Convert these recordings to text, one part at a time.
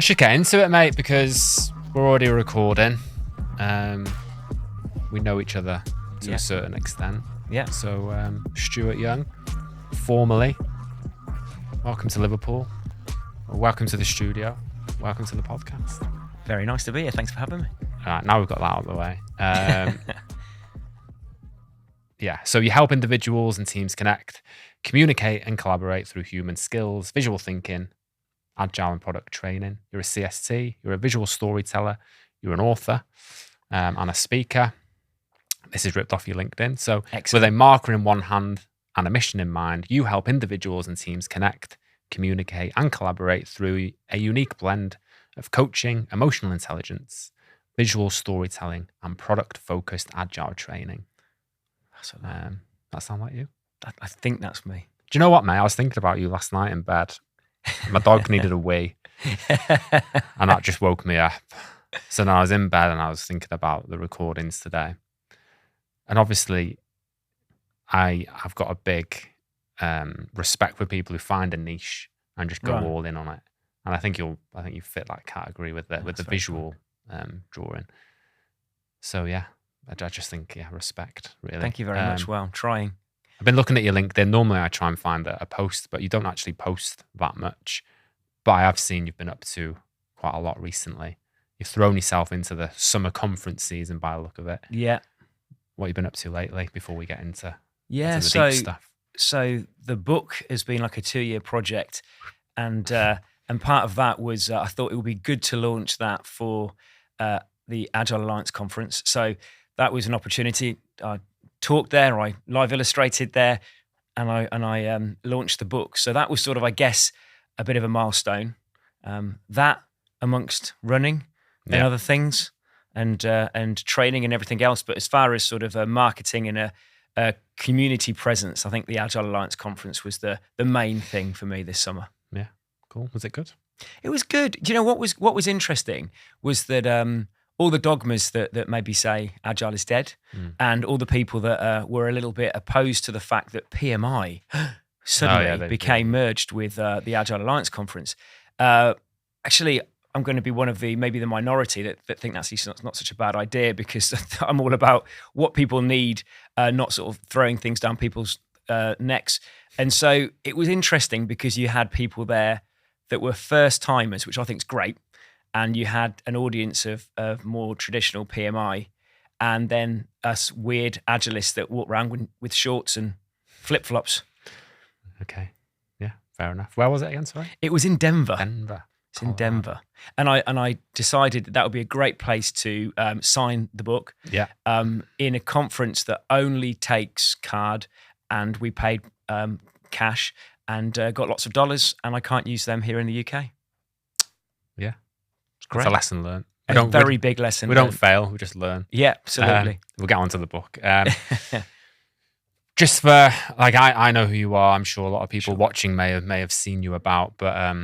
should get into it, mate, because we're already recording. We know each other to a certain extent. Yeah. So, Stuart Young, formally, welcome to Liverpool. Welcome to the studio. Welcome to the podcast. Very nice to be here. Thanks for having me. All right, now we've got that out of the way. Yeah, so you help individuals and teams connect, communicate and collaborate through human skills, visual thinking, agile and product training. You're a CST, you're a visual storyteller, you're an author and a speaker. This is ripped off your LinkedIn. So Excellent. With a marker in one hand and a mission in mind, you help individuals and teams connect, communicate and collaborate through a unique blend of coaching, emotional intelligence, visual storytelling and product-focused agile training. That sound like you? I think that's me. Do you know what, mate? I was thinking about you last night in bed. My dog needed a wee, and that just woke me up. So now I was in bed and I was thinking about the recordings today. And obviously, I've got a big respect for people who find a niche and just go all in on it. And I think you fit that category with the visual drawing. So yeah, I just think respect really. Thank you very much. Well, I'm trying. I've been looking at your LinkedIn. Normally I try and find a post, but you don't actually post that much. But I have seen you've been up to quite a lot recently. You've thrown yourself into the summer conference season by the look of it. Yeah. What have you been up to lately before we get into the deep stuff? So the book has been like a 2-year project, and part of that was I thought it would be good to launch that for the Agile Alliance conference. So that was an opportunity. I talked there, I live illustrated there, and I launched the book. So that was sort of, I guess, a bit of a milestone. That amongst running and other things, and training and everything else. But as far as sort of marketing and a community presence, I think the Agile Alliance conference was the main thing for me this summer. Yeah, cool. Was it good? It was good. Do you know what was interesting was that all the dogmas that maybe say Agile is dead, and all the people that were a little bit opposed to the fact that PMI suddenly became merged with the Agile Alliance conference. Actually, I'm going to be one of maybe the minority that think that's not such a bad idea, because I'm all about what people need, not sort of throwing things down people's necks. And so it was interesting because you had people there that were first timers, which I think is great. And you had an audience of more traditional PMI, and then us weird agilists that walk around with shorts and flip-flops. Okay. Yeah, fair enough. Where was it again, sorry? It was in Denver. It's in Colorado. Denver. And I decided that would be a great place to sign the book. Yeah. In a conference that only takes card, and we paid cash and got lots of dollars, and I can't use them here in the UK. Yeah. Great. It's a lesson learned. A very big lesson. We don't fail, we just learn. Yeah, absolutely. We'll get on to the book. Just for, like, I know who you are. I'm sure a lot of people watching may have seen you about, but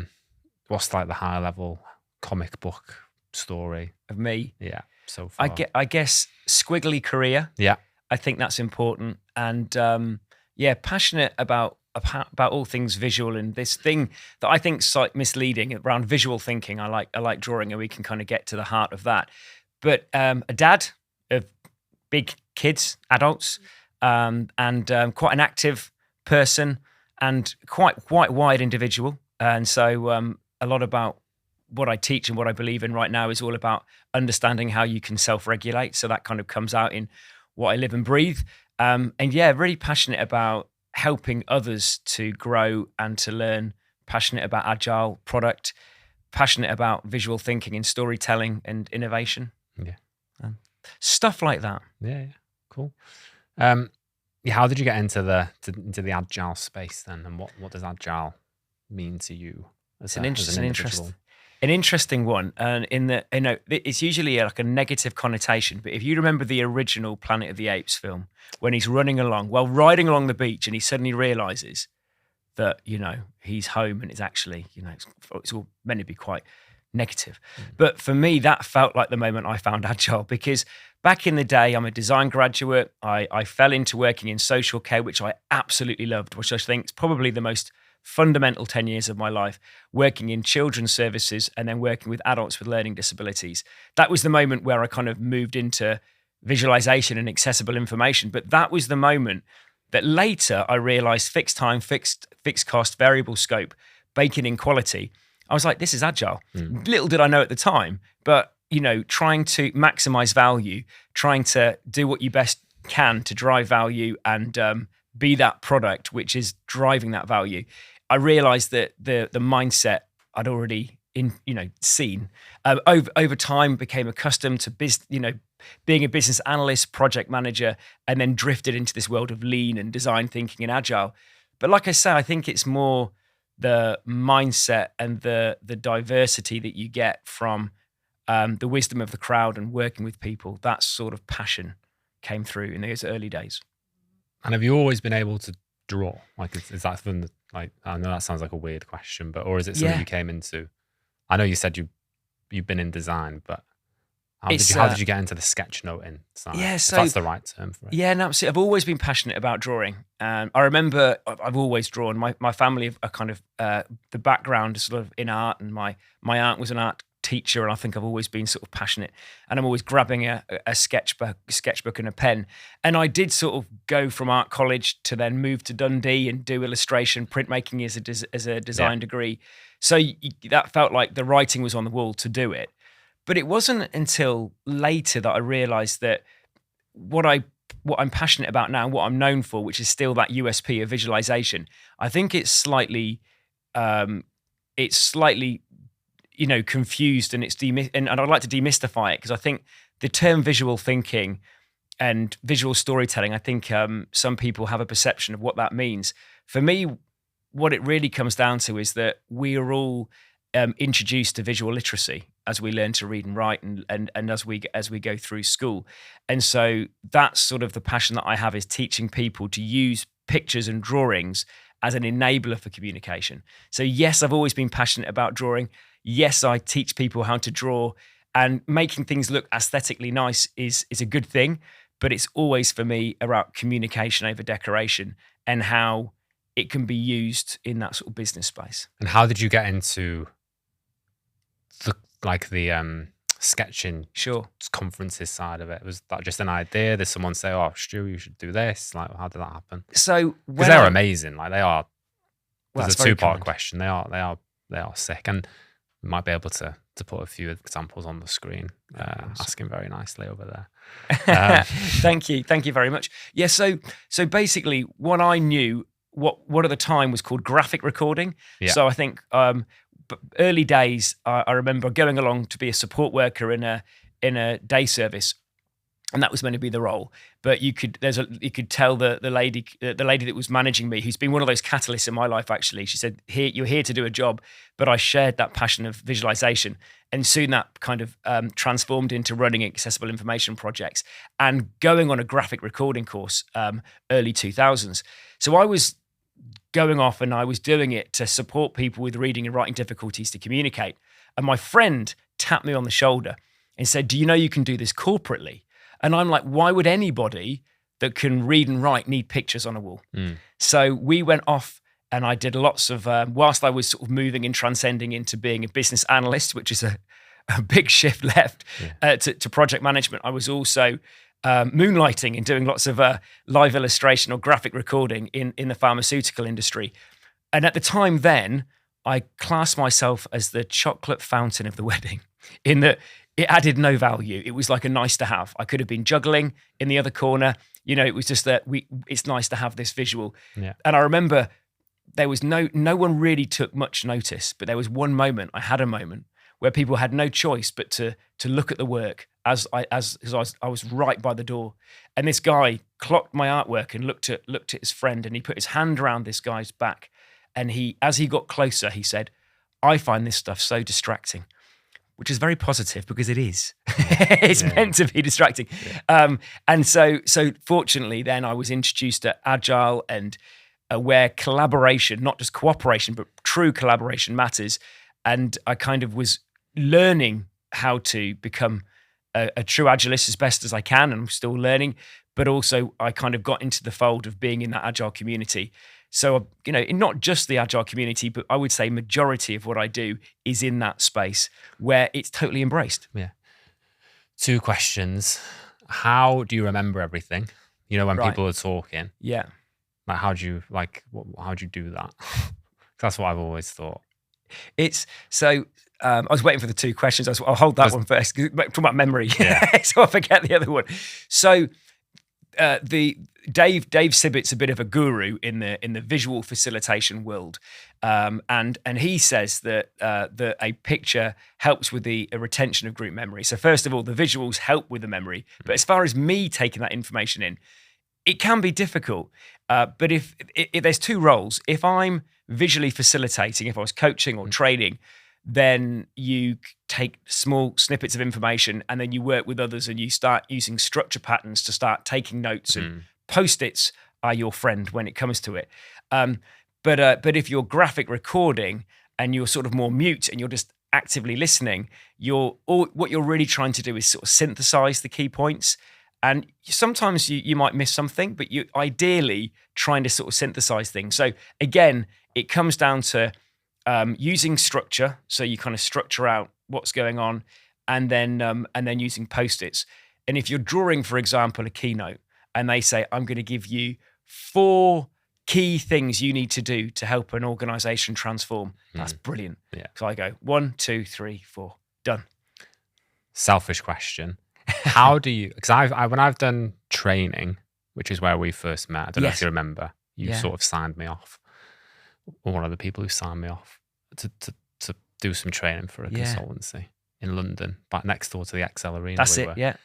what's like the high level comic book story of me? Yeah, so far. I guess Squiggly career. Yeah. I think that's important. And passionate about all things visual, and this thing that I think is like misleading around visual thinking. I like drawing, and we can kind of get to the heart of that. But a dad of big kids, adults, and quite an active person, and quite wide individual. And so a lot about what I teach and what I believe in right now is all about understanding how you can self-regulate. So that kind of comes out in what I live and breathe. Really passionate about helping others to grow and to learn, passionate about agile product, passionate about visual thinking and storytelling and innovation. Yeah. Stuff like that. Yeah, cool. How did you get into the agile space then, and what does agile mean to you as an interesting one, and it's usually like a negative connotation. But if you remember the original Planet of the Apes film, when he's riding along the beach, and he suddenly realizes that he's home, and it's actually it's all meant to be quite negative. But for me, that felt like the moment I found agile, because back in the day, I'm a design graduate. I fell into working in social care, which I absolutely loved, which I think is probably the most fundamental 10 years of my life working in children's services and then working with adults with learning disabilities. That was the moment where I kind of moved into visualization and accessible information. But that was the moment that later I realized fixed time, fixed cost, variable scope, baking in quality. I was like, this is agile. Little did I know at the time, but trying to maximize value, trying to do what you best can to drive value and be that product which is driving that value. I realized that the mindset I'd already seen over time, became accustomed to being a business analyst, project manager, and then drifted into this world of lean and design thinking and agile. But like I say, I think it's more the mindset and the diversity that you get from the wisdom of the crowd and working with people. That sort of passion came through in those early days. And have you always been able to draw? Like, is that from I know that sounds like a weird question, or is it something you came into? I know you said you've been in design, but how did you get into the sketchnoting side? Yeah, so if that's the right term for it. Yeah, no, absolutely. I've always been passionate about drawing. I remember I've always drawn. My family are kind of the background is sort of in art, and my aunt was an art teacher, and I think I've always been sort of passionate, and I'm always grabbing a sketchbook and a pen. And I did sort of go from art college to then move to Dundee and do illustration, printmaking as a design degree. So that felt like the writing was on the wall to do it. But it wasn't until later that I realized that what I'm passionate about now, what I'm known for, which is still that USP of visualization, I think it's slightly confused, and and I'd like to demystify it, because I think the term visual thinking and visual storytelling, I think some people have a perception of what that means. For me, what it really comes down to is that we are all introduced to visual literacy as we learn to read and write, and as we go through school. And so that's sort of the passion that I have, is teaching people to use pictures and drawings as an enabler for communication. So yes, I've always been passionate about drawing. Yes, I teach people how to draw, and making things look aesthetically nice is a good thing, but it's always for me about communication over decoration and how it can be used in that sort of business space. And how did you get into the sketching conferences side of it? Was that just an idea? Did someone say, "Oh, Stu, you should do this"? Like, how did that happen? So because they're amazing, like they are. Well, there's a two-part question. They are sick, and we might be able to put a few examples on the screen. Asking very nicely over there. Thank you very much. Yeah. So basically, what I knew, what at the time was called graphic recording. Yeah. So I think early days, I remember going along to be a support worker in a day service, and that was meant to be the role. But you could tell the lady that was managing me, who's been one of those catalysts in my life. Actually, she said, "You're here to do a job," but I shared that passion of visualization, and soon that kind of transformed into running accessible information projects and going on a graphic recording course, early 2000s. So I was going off and I was doing it to support people with reading and writing difficulties to communicate. And my friend tapped me on the shoulder and said, "Do you know you can do this corporately?" And I'm like, why would anybody that can read and write need pictures on a wall? So we went off and I did lots of, whilst I was sort of moving and transcending into being a business analyst, which is a big shift left, to project management, I was also moonlighting and doing lots of live illustration or graphic recording in the pharmaceutical industry. And at the time then, I classed myself as the chocolate fountain of the wedding, in that it added no value. It was like a nice to have. I could have been juggling in the other corner. It was just that it's nice to have this visual. Yeah. And I remember there was no one really took much notice, but there was one moment, I had a moment where people had no choice but to look at the work as I was right by the door. And this guy clocked my artwork and looked at his friend, and he put his hand around this guy's back. And as he got closer, he said, "I find this stuff so distracting," which is very positive because it is. It's meant to be distracting. Yeah. And so fortunately then I was introduced to Agile, and where collaboration, not just cooperation, but true collaboration matters. And I kind of was learning how to become a true Agilist as best as I can, and I'm still learning. But also I kind of got into the fold of being in that Agile community. So, not just the Agile community, but I would say majority of what I do is in that space where it's totally embraced. Yeah. 2 questions. How do you remember everything? When Right. people are talking, Yeah. like how do you do that? That's what I've always thought. It's so. I was waiting for the 2 questions. I'll hold that one first. Talking about memory, Yeah. so I forget the other one. So, the Dave Sibbitt's a bit of a guru in the visual facilitation world, and he says that a picture helps with the retention of group memory. So first of all, the visuals help with the memory, but as far as me taking that information in, it can be difficult. But if there's 2 roles, if I'm visually facilitating, if I was coaching or training, then you take small snippets of information and then you work with others and you start using structure patterns to start taking notes, and Post-its are your friend when it comes to it. But if you're graphic recording and you're sort of more mute and you're just actively listening, what you're really trying to do is sort of synthesize the key points. And sometimes you might miss something, but you're ideally trying to sort of synthesize things. So again, it comes down to using structure. So you kind of structure out what's going on, and then using Post-its. And if you're drawing, for example, a keynote, and they say, I'm going to give you 4 key things you need to do to help an organization transform. That's brilliant. Yeah. So I go 1, 2, 3, 4, done. Selfish question. How do you, because when I've done training, which is where we first met, I don't know if you remember, you sort of signed me off, or one of the people who signed me off to do some training for a consultancy in London, but next door to the XL Arena. That's it, yeah.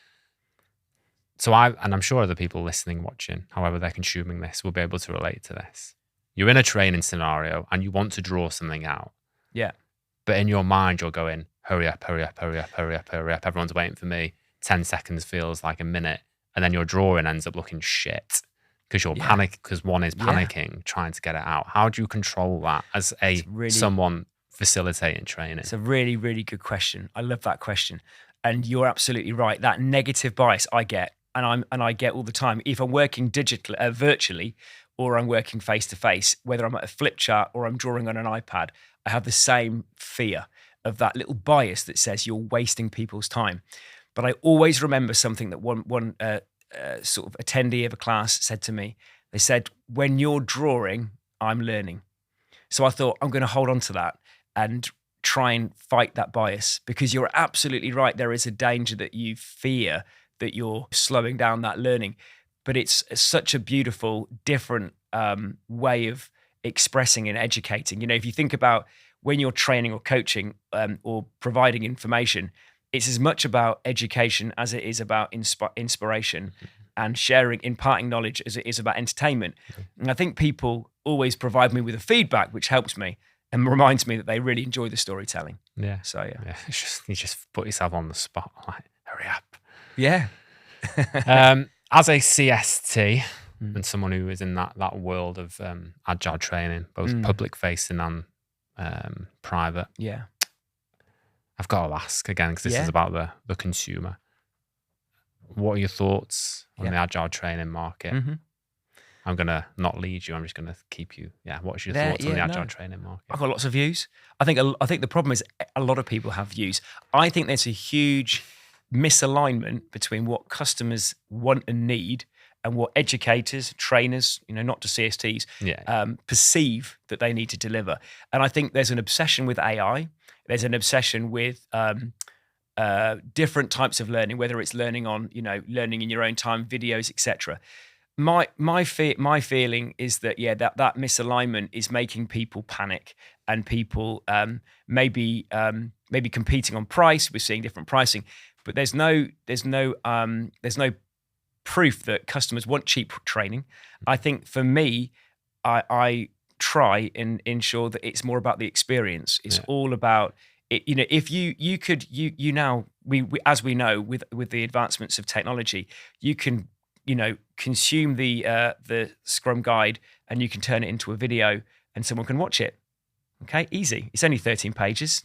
So I'm sure other people listening, watching, however they're consuming this, will be able to relate to this. You're in a training scenario and you want to draw something out. Yeah. But in your mind, you're going, hurry up, hurry up, hurry up, hurry up, hurry up. Everyone's waiting for me. 10 seconds feels like a minute. And then your drawing ends up looking shit because you're because one is panicking, trying to get it out. How do you control that as someone facilitating training? It's a really, really good question. I love that question. And you're absolutely right. That negative bias I get, and I get all the time. If I'm working virtually, or I'm working face to face, whether I'm at a flip chart or I'm drawing on an iPad, I have the same fear of that little bias that says you're wasting people's time. But I always remember something that one sort of attendee of a class said to me. They said, when you're drawing, I'm learning. So I thought, I'm going to hold on to that and try and fight that bias, because you're absolutely right. There is a danger that you fear that you're slowing down that learning. But it's such a beautiful, different way of expressing and educating. If you think about when you're training or coaching or providing information, it's as much about education as it is about inspiration and imparting knowledge as it is about entertainment. And I think people always provide me with a feedback, which helps me and reminds me that they really enjoy the storytelling. Yeah. So, yeah. You just put yourself on the spot, like, hurry up. Yeah. As a CST and someone who is in that world of agile training, both public facing and private, I've got to ask again, because this is about the consumer. What are your thoughts on the agile training market? I'm going to not lead you. I'm just going to keep you. Yeah. What's your thoughts on the agile training market? I've got lots of views. I think the problem is a lot of people have views. I think there's a huge misalignment between what customers want and need and what educators, trainers, not just CSTs, perceive that they need to deliver. And I think there's an obsession with AI. There's an obsession with different types of learning, whether it's learning on, learning in your own time, videos, etc. My feeling is that that misalignment is making people panic, and people maybe competing on price. We're seeing different pricing, but there's no proof that customers want cheap training. I think for me, I try and ensure that it's more about the experience. It's all about it. If you now as we know with the advancements of technology, you can consume the Scrum guide and you can turn it into a video and someone can watch it. Okay, easy. It's only 13 pages.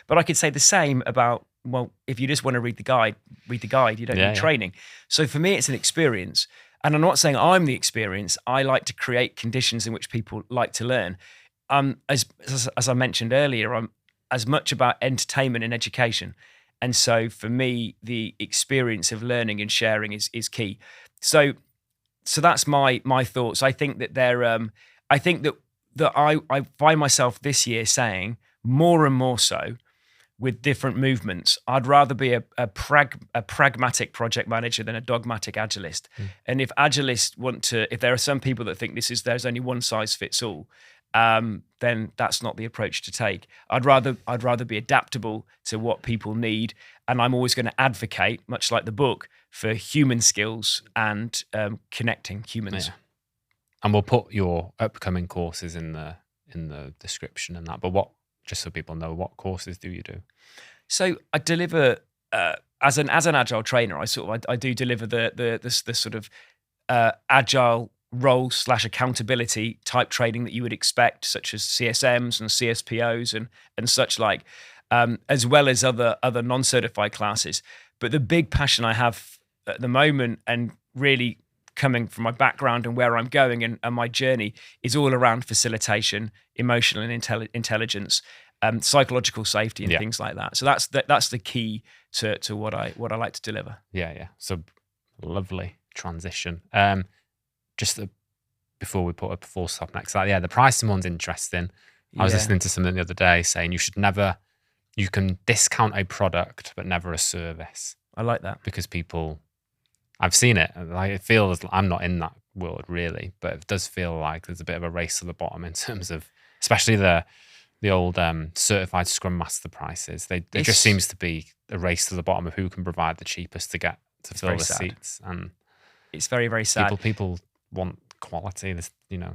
But I could say the same about, well, if you just want to read the guide, you don't need training. So for me, it's an experience. And I'm not saying I'm the experience. I like to create conditions in which people like to learn. As I mentioned earlier, I'm as much about entertainment and education. And so for me, the experience of learning and sharing is key. So that's my thoughts. I think that I think that I find myself this year saying more and more so with different movements, I'd rather be a pragmatic project manager than a dogmatic agilist. And if agilists if there are some people that think there's only one size fits all, then that's not the approach to take. I'd rather be adaptable to what people need, and I'm always going to advocate, much like the book, for human skills and connecting humans. Yeah. And we'll put your upcoming courses in the description and that. But just so people know, what courses do you do? So I deliver as an agile trainer. I do deliver the sort of agile role / accountability type training that you would expect, such as CSMs and CSPOs and such like, as well as other non-certified classes. But the big passion I have at the moment, and really coming from my background and where I'm going and my journey, is all around facilitation, emotional and intelligence, psychological safety, and things like that. So that's the key to what I like to deliver. Yeah. So lovely transition. Before we put a full stop next to that, the pricing one's interesting. I was listening to something the other day saying you can discount a product but never a service. I like that, because I've seen it. Like, it feels, I'm not in that world really, but it does feel like there's a bit of a race to the bottom in terms of, especially the old certified Scrum Master prices. It just seems to be a race to the bottom of who can provide the cheapest to fill the seats, and it's very, very sad. People want quality.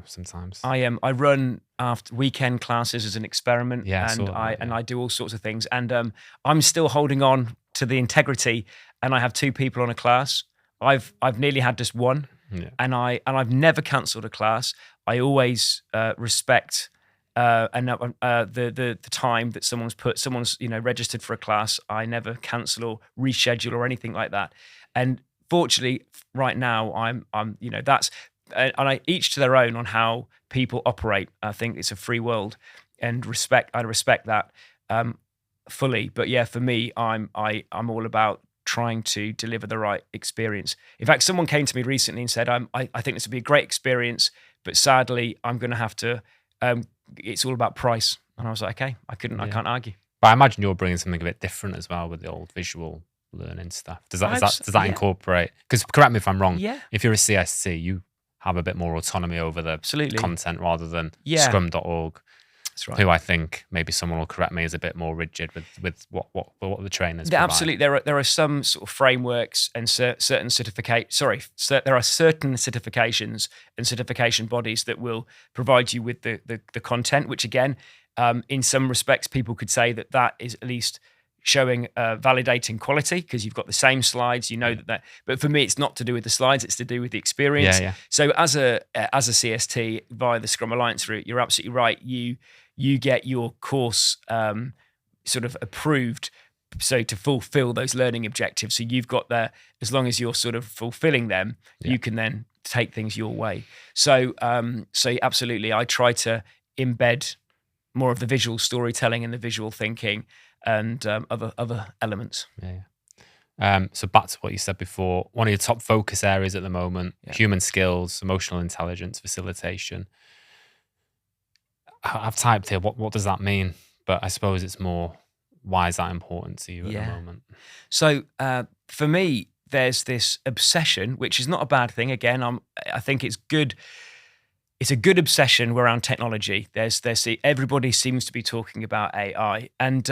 Sometimes I run after weekend classes as an experiment, and I do all sorts of things, and I'm still holding on to the integrity. And I have 2 people on a class. I've nearly had just one, and I've never cancelled a class. I always respect the time that someone's registered for a class. I never cancel or reschedule or anything like that. And fortunately, right now I'm that's. And I each to their own on how people operate. I think it's a free world, and I respect that fully. But yeah, for me, I'm all about trying to deliver the right experience. In fact, someone came to me recently and said, I think this would be a great experience, but sadly, I'm going to have to. It's all about price. And I was like, okay, I can't argue. But I imagine you're bringing something a bit different as well with the old visual learning stuff. Does that incorporate? Because correct me if I'm wrong. Yeah. If you're a CSC, you have a bit more autonomy over the content rather than Scrum.org. That's right. Who I think maybe someone will correct me is a bit more rigid with what the trainers provide. Absolutely, there are some sort of frameworks and there are certain certifications and certification bodies that will provide you with the content, which again, in some respects, people could say that is at least showing validating quality, because you've got the same slides, that. But for me, it's not to do with the slides; it's to do with the experience. Yeah. So as a CST via the Scrum Alliance route, you're absolutely right. You get your course sort of approved, so to fulfill those learning objectives. So you've got there, as long as you're sort of fulfilling them, you can then take things your way. So absolutely, I try to embed more of the visual storytelling and the visual thinking and other elements. Yeah. So back to what you said before, one of your top focus areas at the moment, human skills, emotional intelligence, facilitation. I've typed here, what does that mean? But I suppose it's more, why is that important to you at the moment? So for me, there's this obsession, which is not a bad thing. Again, I think it's good. It's a good obsession around technology. Everybody seems to be talking about AI, and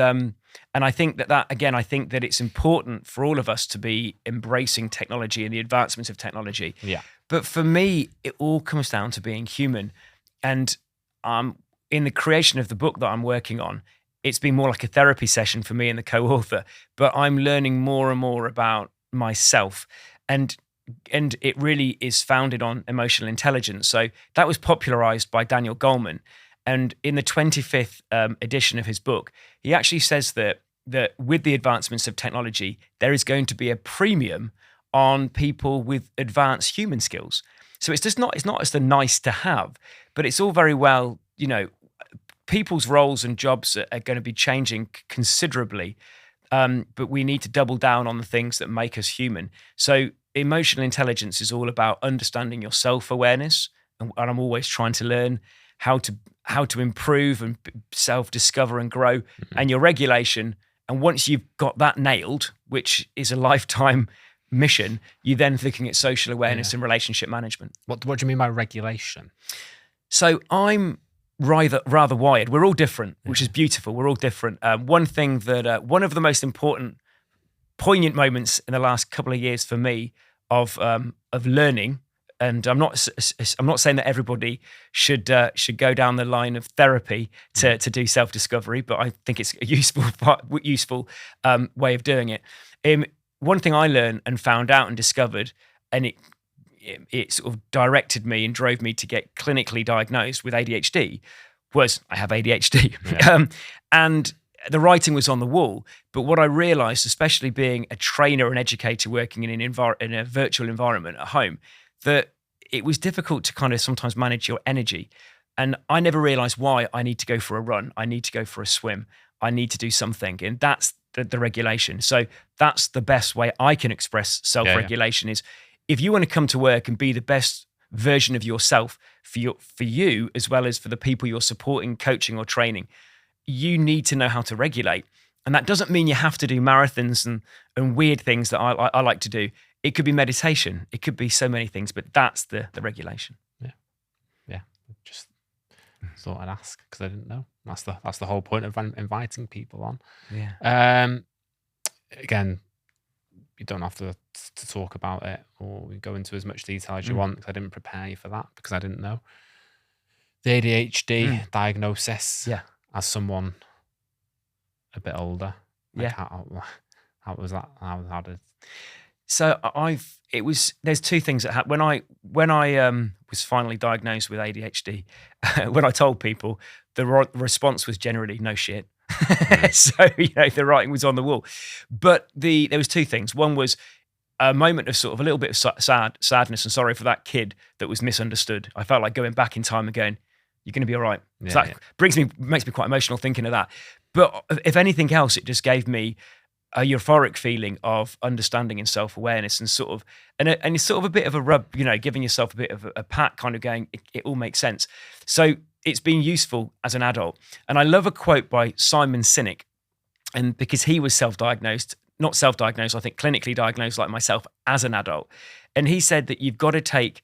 I think that again, I think that it's important for all of us to be embracing technology and the advancements of technology. Yeah. But for me, it all comes down to being human, and in the creation of the book that I'm working on, it's been more like a therapy session for me and the co-author. But I'm learning more and more about myself, and it really is founded on emotional intelligence. So that was popularized by Daniel Goleman. And in the 25th edition of his book, he actually says that with the advancements of technology, there is going to be a premium on people with advanced human skills. So it's not just a nice to have, but it's all very well, people's roles and jobs are going to be changing considerably. But we need to double down on the things that make us human. So emotional intelligence is all about understanding your self-awareness, and I'm always trying to learn how to improve and self-discover and grow, and your regulation. And once you've got that nailed, which is a lifetime mission, you're then looking at social awareness and relationship management. What do you mean by regulation? So I'm rather wired. We're all different, which is beautiful. We're all different. One thing that one of the most important, poignant moments in the last couple of years for me of learning, and I'm not saying that everybody should go down the line of therapy to do self-discovery, but I think it's a useful way of doing it. One thing I learned and found out and discovered, and it sort of directed me and drove me to get clinically diagnosed with ADHD, was I have ADHD. Yeah. And the writing was on the wall. But what I realized, especially being a trainer and educator working in a virtual environment at home, that it was difficult to kind of sometimes manage your energy. And I never realized why I need to go for a run. I need to go for a swim. I need to do something. And that's the regulation. So that's the best way I can express self-regulation is if you want to come to work and be the best version of yourself for you, as well as for the people you're supporting, coaching or training, you need to know how to regulate. And that doesn't mean you have to do marathons and weird things that I like to do. It could be meditation. It could be so many things, but that's the regulation. Yeah. Just thought I'd ask because I didn't know. That's the whole point of inviting people on. Yeah. Again, you don't have to talk about it or go into as much detail as you want, because I didn't prepare you for that because I didn't know. The ADHD diagnosis as someone a bit older. Like how was that? How did? So there's two things that happened when I was finally diagnosed with ADHD. When I told people, the response was generally no shit. So the writing was on the wall. But there was two things. One was a moment of sort of a little bit of sadness and sorry for that kid that was misunderstood. I felt like going back in time and going, "You're going to be all right." So that makes me quite emotional thinking of that. But if anything else, it just gave me a euphoric feeling of understanding and self-awareness, and sort of and it's sort of a bit of a rub, giving yourself a bit of a pat, kind of going, it all makes sense. So it's been useful as an adult. And I love a quote by Simon Sinek, and because he was not self-diagnosed, I think clinically diagnosed like myself as an adult. And he said that you've got to take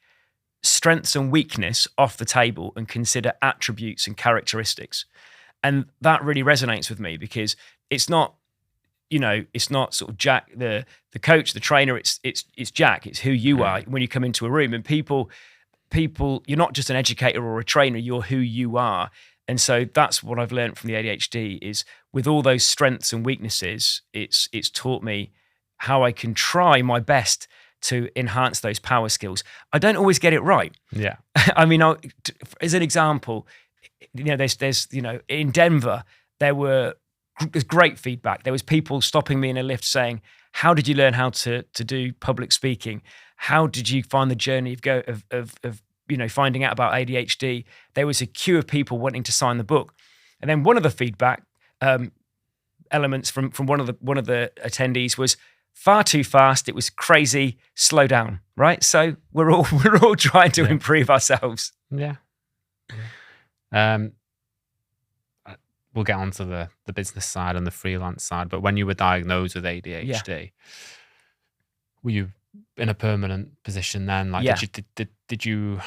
strengths and weakness off the table and consider attributes and characteristics. And that really resonates with me because it's not, it's not sort of Jack, the coach, the trainer, it's Jack, it's who you are when you come into a room. And people, you're not just an educator or a trainer, you're who you are. And so that's what I've learned from the ADHD is with all those strengths and weaknesses, it's taught me how I can try my best to enhance those power skills. I don't always get it right. Yeah. I mean, as an example, there's in Denver, there's great feedback. There was people stopping me in a lift saying, "How did you learn how to do public speaking? How did you find the journey of finding out about ADHD?" There was a queue of people wanting to sign the book, and then one of the feedback elements from one of the attendees was far too fast. It was crazy. Slow down, right? So we're all trying to improve ourselves. Yeah. We'll get onto the business side and the freelance side, but when you were diagnosed with ADHD, were you in a permanent position then? Like, did you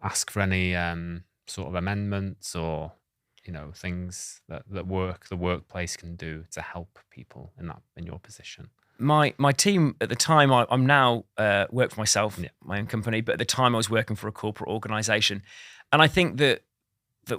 ask for any sort of amendments or things that the workplace can do to help people in your position? My team at the time, I'm now work for myself, my own company, but at the time I was working for a corporate organisation, and I think that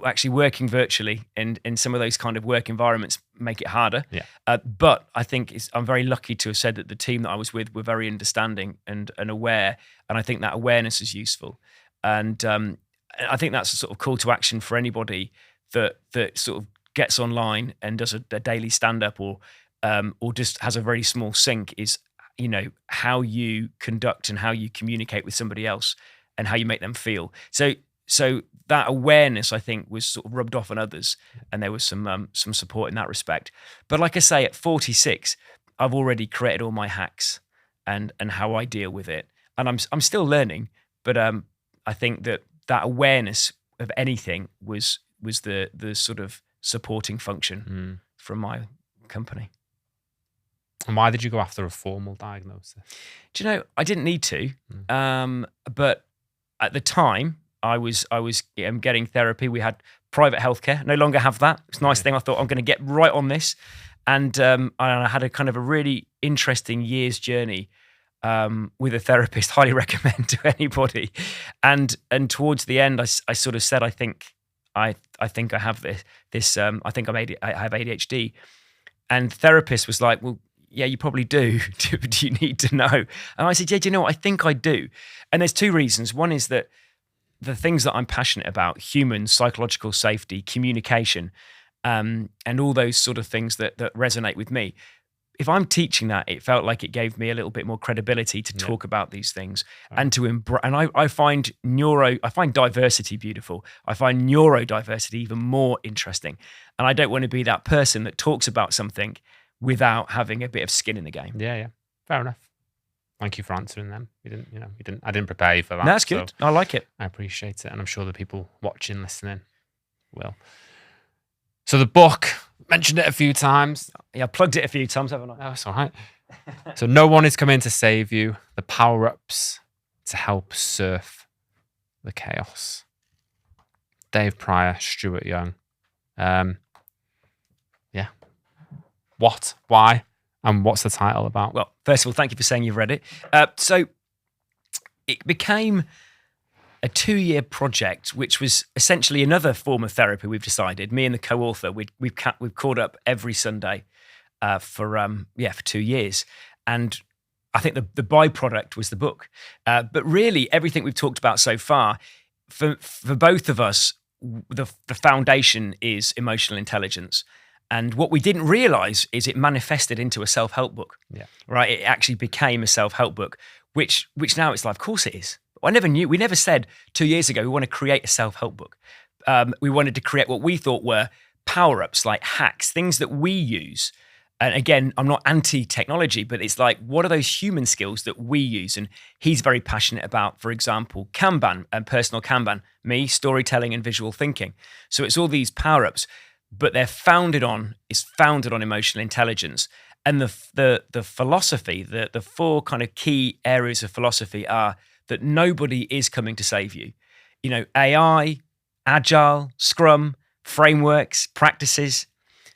actually working virtually in some of those kind of work environments make it harder. Yeah. But I think I'm very lucky to have said that the team that I was with were very understanding and aware. And I think that awareness is useful. And I think that's a sort of call to action for anybody that sort of gets online and does a daily stand-up or just has a very small sync is how you conduct and how you communicate with somebody else and how you make them feel. So that awareness, I think, was sort of rubbed off on others, and there was some support in that respect. But like I say, at 46, I've already created all my hacks and how I deal with it, and I'm still learning. But I think that awareness of anything was the sort of supporting function from my company. And why did you go after a formal diagnosis? Do you know, I didn't need to, but at the time I was getting therapy. We had private healthcare. No longer have that. It's a nice thing. I thought I'm going to get right on this, and I had a kind of a really interesting year's journey with a therapist. Highly recommend to anybody. And towards the end, I sort of said, I think I have this. I think I have ADHD, and the therapist was like, well, yeah, you probably do. Do you need to know? And I said, yeah, do you know what? I think I do. And there's two reasons. One is that the things that I'm passionate about, humans, psychological safety, communication, and all those sort of things that resonate with me. If I'm teaching that, it felt like it gave me a little bit more credibility to talk about these things and to embrace. And I find diversity beautiful. I find neurodiversity even more interesting. And I don't want to be that person that talks about something without having a bit of skin in the game. Yeah. Fair enough. Thank you for answering them. I didn't prepare you for that. No, that's good. I like it. I appreciate it. And I'm sure the people watching, listening will. So the book, mentioned it a few times. Yeah, I plugged it a few times, haven't I? Oh, it's all right. So no one is coming to save you. The power-ups to help surf the chaos. Dave Pryor, Stuart Young. Yeah. What? Why? And what's the title about? Well, first of all, thank you for saying you've read it. So it became a 2-year project, which was essentially another form of therapy. We've decided, me and the co-author, we've caught up every Sunday for 2 years, and I think the byproduct was the book. But really, everything we've talked about so far, for both of us, the foundation is emotional intelligence. And what we didn't realize is it manifested into a self-help book. Yeah. Right. It actually became a self-help book, which now it's like, of course it is. I never knew. We never said 2 years ago we want to create a self-help book. We wanted to create what we thought were power-ups, like hacks, things that we use. And again, I'm not anti-technology, but it's like, what are those human skills that we use? And he's very passionate about, for example, Kanban and personal Kanban. Me, storytelling and visual thinking. So it's all these power-ups. But they're founded on emotional intelligence. And the philosophy, the 4 kind of key areas of philosophy are that nobody is coming to save you. AI, Agile, Scrum, frameworks, practices,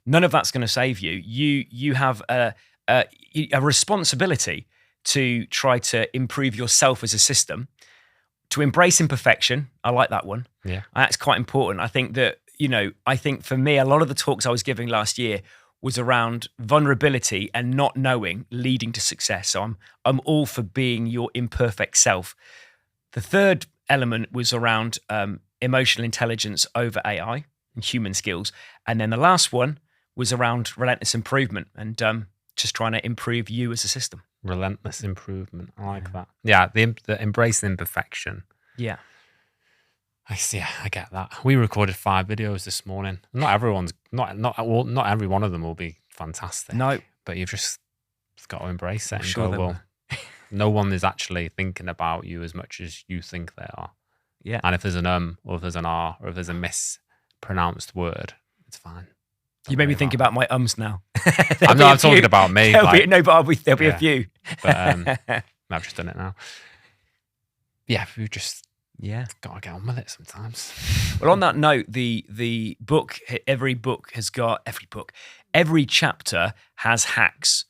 none of that's going to save you. You have a responsibility to try to improve yourself as a system, to embrace imperfection. I like that one. Yeah. That's quite important. I think that, I think for me, a lot of the talks I was giving last year was around vulnerability and not knowing leading to success. So I'm all for being your imperfect self. The third element was around emotional intelligence over AI and human skills. And then the last one was around relentless improvement and just trying to improve you as a system. Relentless improvement. I like that. Yeah, the embracing imperfection. Yeah. I see. I get that. We recorded 5 videos this morning. Not every one of them will be fantastic. No, but you've just got to embrace it and sure go, well, no one is actually thinking about you as much as you think they are. Yeah. And if there's an or if there's an R, or if there's a mispronounced word, it's fine. You made me think about my ums now. I'm talking about me. There'll be a few. But I've just done it now. Yeah, we just got to get on with it sometimes. Well, on that note, the book, every chapter has hacks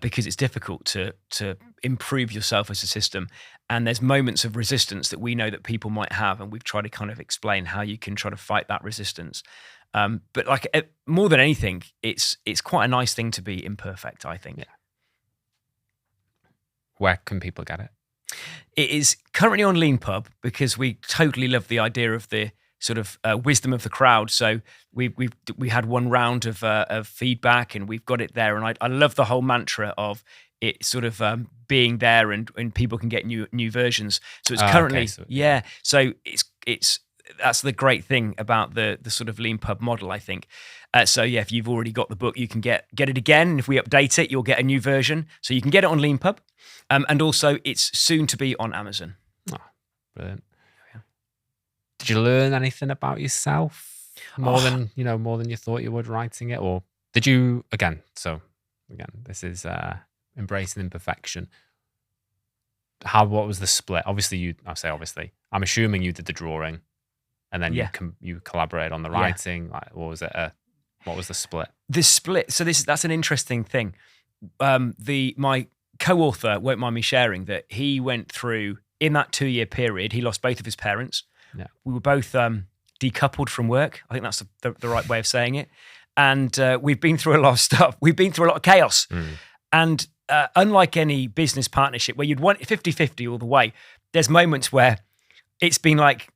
because it's difficult to improve yourself as a system. And there's moments of resistance that we know that people might have, and we've tried to kind of explain how you can try to fight that resistance. But like more than anything, it's quite a nice thing to be imperfect, I think. Yeah. Where can people get it? It is currently on LeanPub because we totally love the idea of the sort of wisdom of the crowd. So we had one round of feedback and we've got it there. And I love the whole mantra of it sort of being there and people can get new versions. So it's currently, okay, so, So it's that's the great thing about the sort of lean pub model, I think. So if you've already got the book, you can get it again. And if we update it, you'll get a new version. So you can get it on Lean Pub, and also it's soon to be on Amazon. Oh, brilliant. Did you learn anything about yourself more than you thought you would writing it, or did you again? So again, this is embracing imperfection. What was the split? Obviously, I'm assuming you did the drawing, and then you collaborate on the writing. Like, what was it? What was the split? The split. So that's an interesting thing. My co-author won't mind me sharing that he went through in that 2-year period. He lost both of his parents. Yeah. We were both decoupled from work. I think that's the right way of saying it. And we've been through a lot of stuff. We've been through a lot of chaos. And unlike any business partnership where you'd want 50-50 all the way, there's moments where it's been like,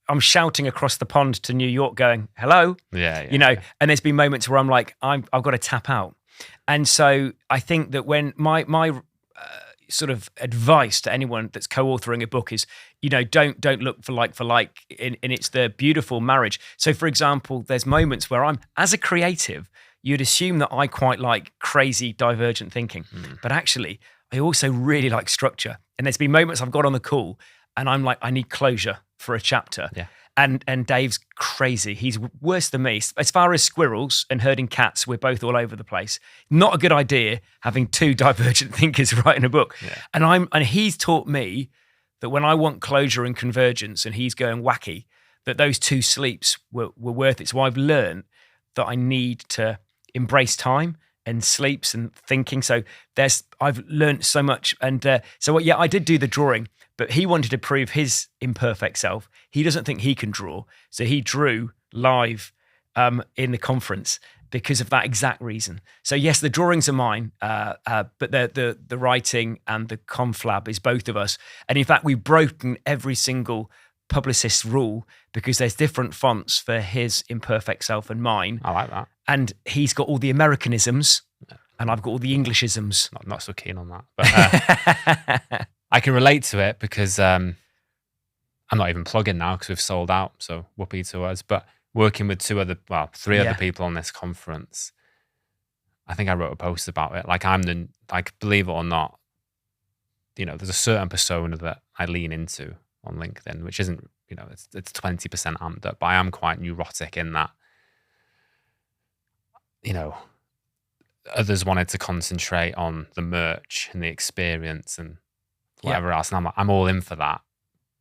I'm shouting across the pond to New York going, hello, and there's been moments where I'm like, I've got to tap out. And so I think that when my sort of advice to anyone that's co-authoring a book is, don't look for like, and it's the beautiful marriage. So for example, there's moments where I'm, as a creative, you'd assume that I quite like crazy divergent thinking, but actually I also really like structure. And there's been moments I've got on the call and I'm like, I need closure for a chapter. Yeah. And Dave's crazy. He's worse than me. As far as squirrels and herding cats, we're both all over the place. Not a good idea having two divergent thinkers writing a book. Yeah. And he's taught me that when I want closure and convergence and he's going wacky, that those two sleeps were worth it. So I've learned that I need to embrace time and sleeps and thinking. So I've learned so much. And I did do the drawing, but he wanted to prove his imperfect self. He doesn't think he can draw. So he drew live in the conference because of that exact reason. So yes, the drawings are mine, but the writing and the conflab is both of us. And in fact, we've broken every single publicist's rule because there's different fonts for his imperfect self and mine. I like that. And he's got all the Americanisms and I've got all the Englishisms. Not so keen on that. But I can relate to it because I'm not even plugging now because we've sold out. So whoopee to us. But working with three other people on this conference, I think I wrote a post about it. Like believe it or not, there's a certain persona that I lean into on LinkedIn, which isn't, it's 20% amped up, but I am quite neurotic in that, others wanted to concentrate on the merch and the experience and whatever else. And I'm like, I'm all in for that,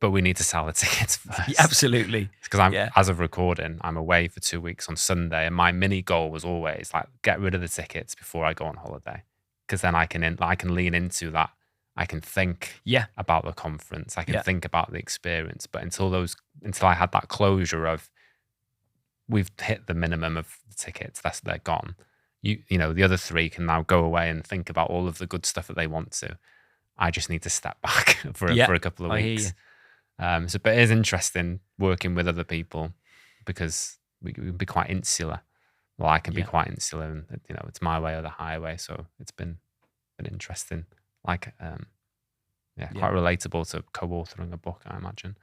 but we need to sell the tickets first. Yeah, absolutely. Because as of recording, I'm away for 2 weeks on Sunday. And my mini goal was always like, get rid of the tickets before I go on holiday. Because then I can lean into that. I can think about the conference. I can think about the experience. But until I had that closure of we've hit the minimum of the tickets, they're gone. The other three can now go away and think about all of the good stuff that they want to. I just need to step back for a couple of weeks. But it is interesting working with other people because we can be quite insular. Well, I can be quite insular, and it's my way or the highway. So it's been interesting. Like, quite relatable to co-authoring a book, I imagine.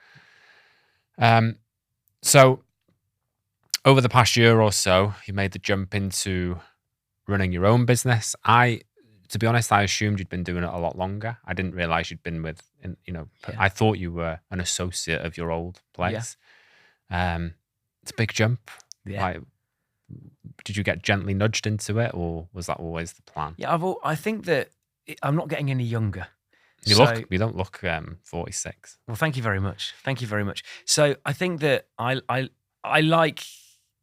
So over the past year or so, you made the jump into running your own business. To be honest, I assumed you'd been doing it a lot longer. I didn't realize you'd been I thought you were an associate of your old place. Yeah. It's a big jump. Yeah. Like, did you get gently nudged into it, or was that always the plan? Yeah, I think that I'm not getting any younger. You don't look 46. Well, thank you very much. Thank you very much. So I think that I like.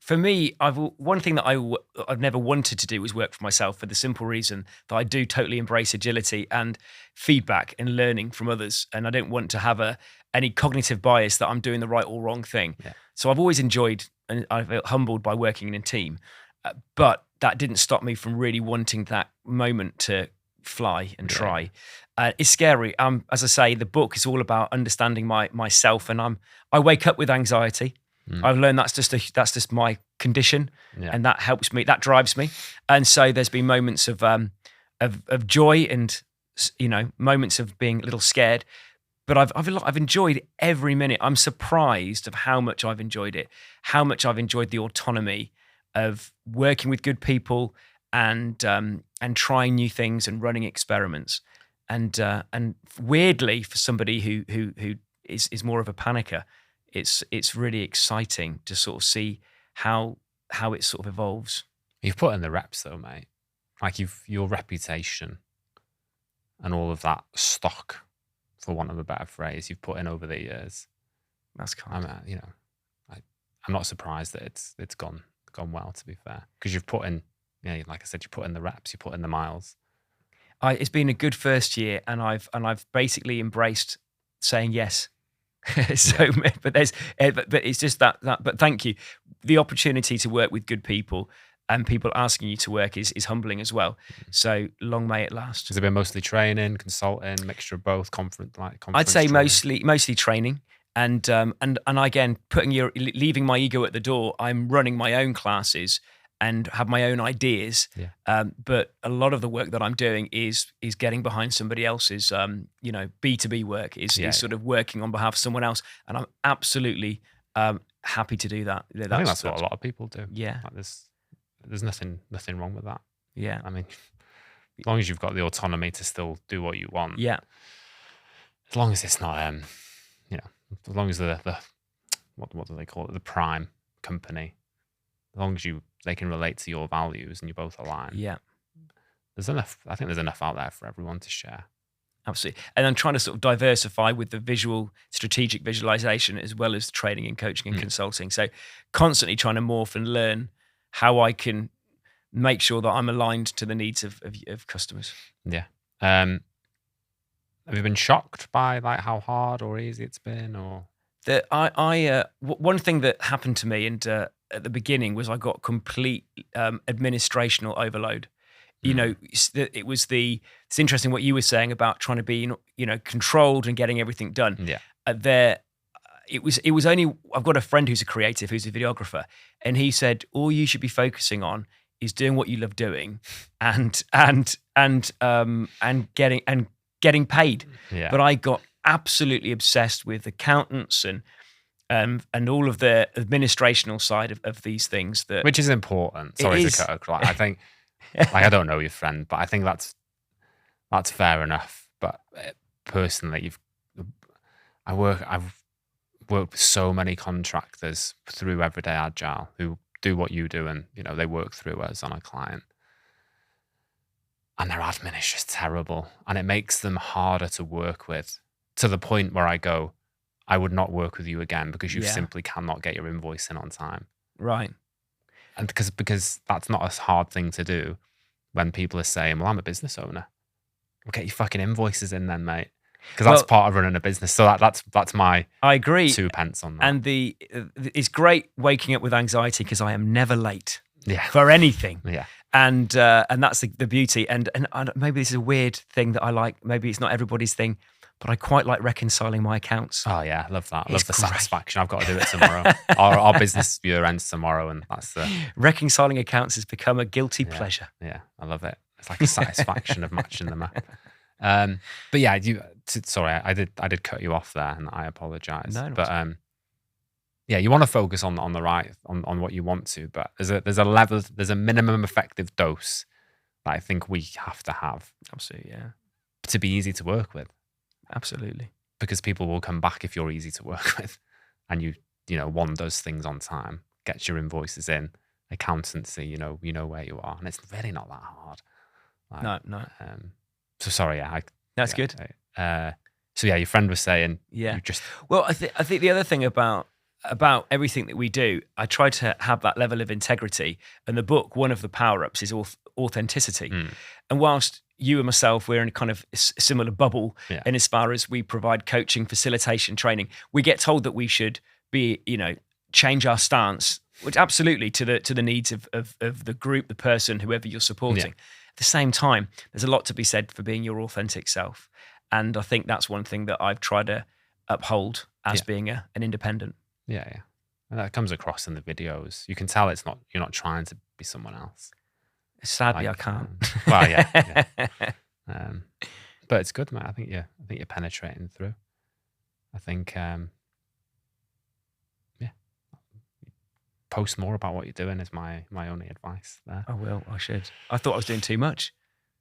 For me, one thing that I've never wanted to do was work for myself for the simple reason that I do totally embrace agility and feedback and learning from others. And I don't want to have any cognitive bias that I'm doing the right or wrong thing. Yeah. So I've always enjoyed and I felt humbled by working in a team. But that didn't stop me from really wanting that moment to fly and try. It's scary. As I say, the book is all about understanding myself, and I wake up with anxiety. I've learned that's just my condition, and that helps me. That drives me. And so there's been moments of of joy and, moments of being a little scared. But I've enjoyed every minute. I'm surprised of how much I've enjoyed it, how much I've enjoyed the autonomy of working with good people and trying new things and running experiments. And weirdly, for somebody who is more of a panicker, it's really exciting to sort of see how it sort of evolves. You've put in the reps though, mate. Like your reputation and all of that stock, for want of a better phrase, you've put in over the years. That's kind. I'm not surprised that it's gone well, to be fair, because you've put in, like I said, you put in the reps, you put in the miles. It's been a good first year, and I've basically embraced saying yes. But it's just that. But thank you. The opportunity to work with good people and people asking you to work is humbling as well. So long may it last. Has it been mostly training, consulting, mixture of both, conference? I'd say training? mostly training, and again, leaving my ego at the door. I'm running my own classes and have my own ideas. Yeah. But a lot of the work that I'm doing is getting behind somebody else's, B2B work, is sort of working on behalf of someone else, and I'm absolutely happy to do that. I think that's what a lot of people do. Yeah. Like there's nothing wrong with that. Yeah. I mean, as long as you've got the autonomy to still do what you want. Yeah. As long as it's not, as long as the what do they call it? The prime company. As long as they can relate to your values and you both align. Yeah. There's enough. I think there's enough out there for everyone to share. Absolutely. And I'm trying to sort of diversify with the visual, strategic visualization, as well as training and coaching and consulting. So constantly trying to morph and learn how I can make sure that I'm aligned to the needs of customers. Yeah. Have you been shocked by like how hard or easy it's been, or? One thing that happened to me and at the beginning was I got complete administrational overload. It's interesting what you were saying about trying to be, controlled and getting everything done. Yeah. It was only, I've got a friend who's a creative, who's a videographer, and he said, all you should be focusing on is doing what you love doing and getting paid. Yeah. But I got absolutely obsessed with accountants and all of the administrational side of these things, which is important. Sorry to cut across. I think, I don't know your friend, but I think that's fair enough. But personally, I've worked with so many contractors through Everyday Agile who do what you do, and they work through us on a client, and their admin is just terrible, and it makes them harder to work with, to the point where I go, I would not work with you again because you simply cannot get your invoice in on time. Right. And because that's not a hard thing to do when people are saying, well, I'm a business owner. Well, get your fucking invoices in then, mate. Because that's part of running a business. So that's my I agree 2 pence on that. And it's great waking up with anxiety because I am never late Yeah. for anything. Yeah. And that's the beauty. And maybe this is a weird thing that I like. Maybe it's not everybody's thing, but I quite like reconciling my accounts. Oh yeah, I love that. I love the great. satisfaction. I've got to do it tomorrow. our business year ends tomorrow, and that's the reconciling accounts has become a guilty pleasure. Yeah, I love it. It's like a satisfaction of matching them up. But yeah, sorry, I did cut you off there, and I apologize. No, but yeah, you want to focus on the right on what you want to, but there's a minimum effective dose that I think we have to have. Absolutely, yeah. To be easy to work with. Absolutely. Because people will come back if you're easy to work with, and one does things on time, gets your invoices in, accountancy, you know where you are, and it's really not that hard. No. So sorry, yeah. That's good. So yeah, your friend was saying, yeah. Well, I think the other thing about everything that we do, I try to have that level of integrity. And the book, one of the power-ups is authenticity. And whilst you and myself, we're in a kind of similar bubble, and as far as we provide coaching, facilitation, training, we get told that we should be, change our stance, which absolutely to the needs of the group, the person, whoever you're supporting. Yeah. At the same time, there's a lot to be said for being your authentic self. And I think that's one thing that I've tried to uphold as being an independent. Yeah, yeah. And that comes across in the videos. You can tell you're not trying to be someone else. Sadly, I can't. Well, yeah. But it's good, mate. I think you're penetrating through. I think, post more about what you're doing is my only advice there. I will. I should. I thought I was doing too much.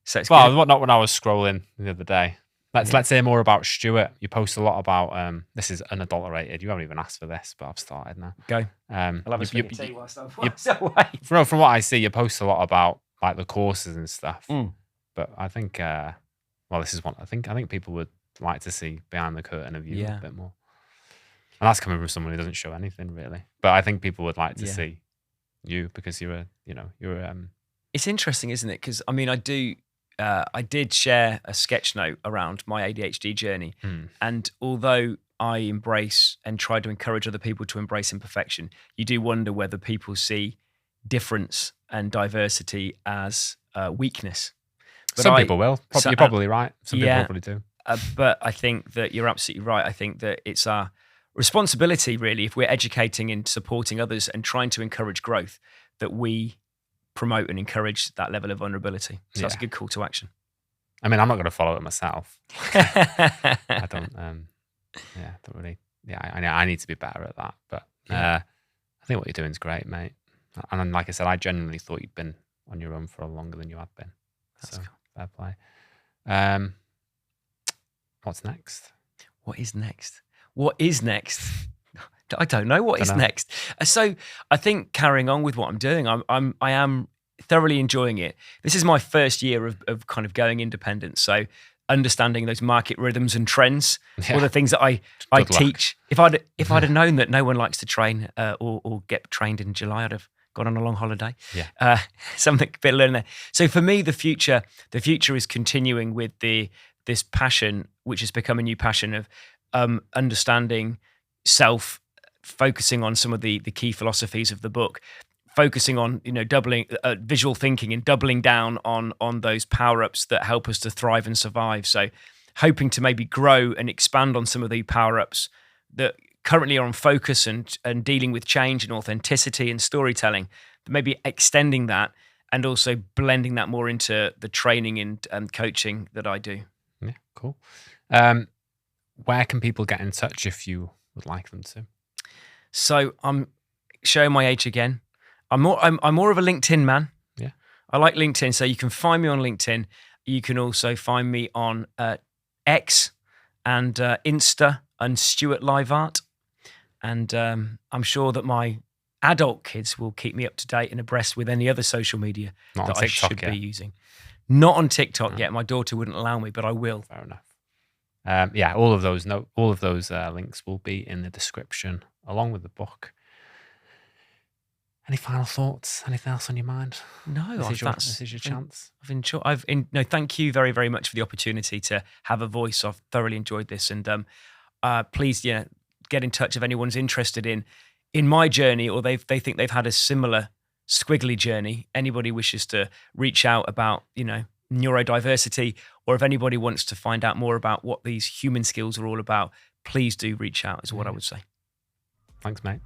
So it's Well, not when I was scrolling the other day. Let's hear more about Stuart. You post a lot about this is unadulterated. You haven't even asked for this, but I've started now. Go. I'll have a swig of tea whilst I'm away. From what I see, you post a lot about like the courses and stuff. But I think this is one I think people would like to see behind the curtain of you a bit more. And that's coming from someone who doesn't show anything really. But I think people would like to see you because you're It's interesting, isn't it? Because I mean, I did share a sketch note around my ADHD journey, and although I embrace and try to encourage other people to embrace imperfection, you do wonder whether people see difference and diversity as weakness. But some people will. You're probably right. Some people probably do. But I think that you're absolutely right. I think that it's our responsibility, really, if we're educating and supporting others and trying to encourage growth, that we promote and encourage that level of vulnerability. So that's a good call to action. I mean, I'm not going to follow it myself. I don't. Don't really. Yeah, I need to be better at that. But I think what you're doing is great, mate. And like I said, I genuinely thought you'd been on your own for longer than you have been. That's cool. Fair play. What's next? What is next? What is next? I don't know what is next. So I think carrying on with what I'm doing, I am thoroughly enjoying it. This is my first year of kind of going independent. So understanding those market rhythms and trends, all the things that I teach. If I'd have known that no one likes to train or get trained in July, I'd have gone on a long holiday. Yeah. Something a bit learning there. So for me, the future is continuing with this passion, which has become a new passion of understanding self, focusing on some of the key philosophies of the book, focusing on doubling visual thinking and doubling down on those power-ups that help us to thrive and survive. So hoping to maybe grow and expand on some of the power-ups that currently are on focus and dealing with change and authenticity and storytelling, but maybe extending that and also blending that more into the training and coaching that I do. Yeah, cool. Where can people get in touch if you would like them to? So I'm showing my age again. I'm more of a LinkedIn man. Yeah. I like LinkedIn. So you can find me on LinkedIn. You can also find me on X and Insta and Stuart Live Art. And I'm sure that my adult kids will keep me up to date and abreast with any other social media that I should be using. Not on TikTok yet. My daughter wouldn't allow me, but I will. Fair enough. All of those links will be in the description along with the book. Any final thoughts? Anything else on your mind? No, this is your chance. Thank you very, very much for the opportunity to have a voice. I've thoroughly enjoyed this, and please, get in touch if anyone's interested in my journey, or they think they've had a similar squiggly journey. Anybody wishes to reach out about neurodiversity, or if anybody wants to find out more about what these human skills are all about, please do reach out, is what I would say. Thanks, mate.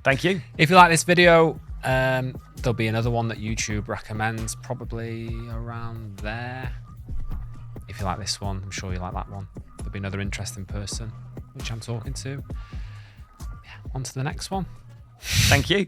Thank you. If you like this video, there'll be another one that YouTube recommends, probably around there. If you like this one, I'm sure you like that one. There'll be another interesting person which I'm talking to. On to the next one. Thank you.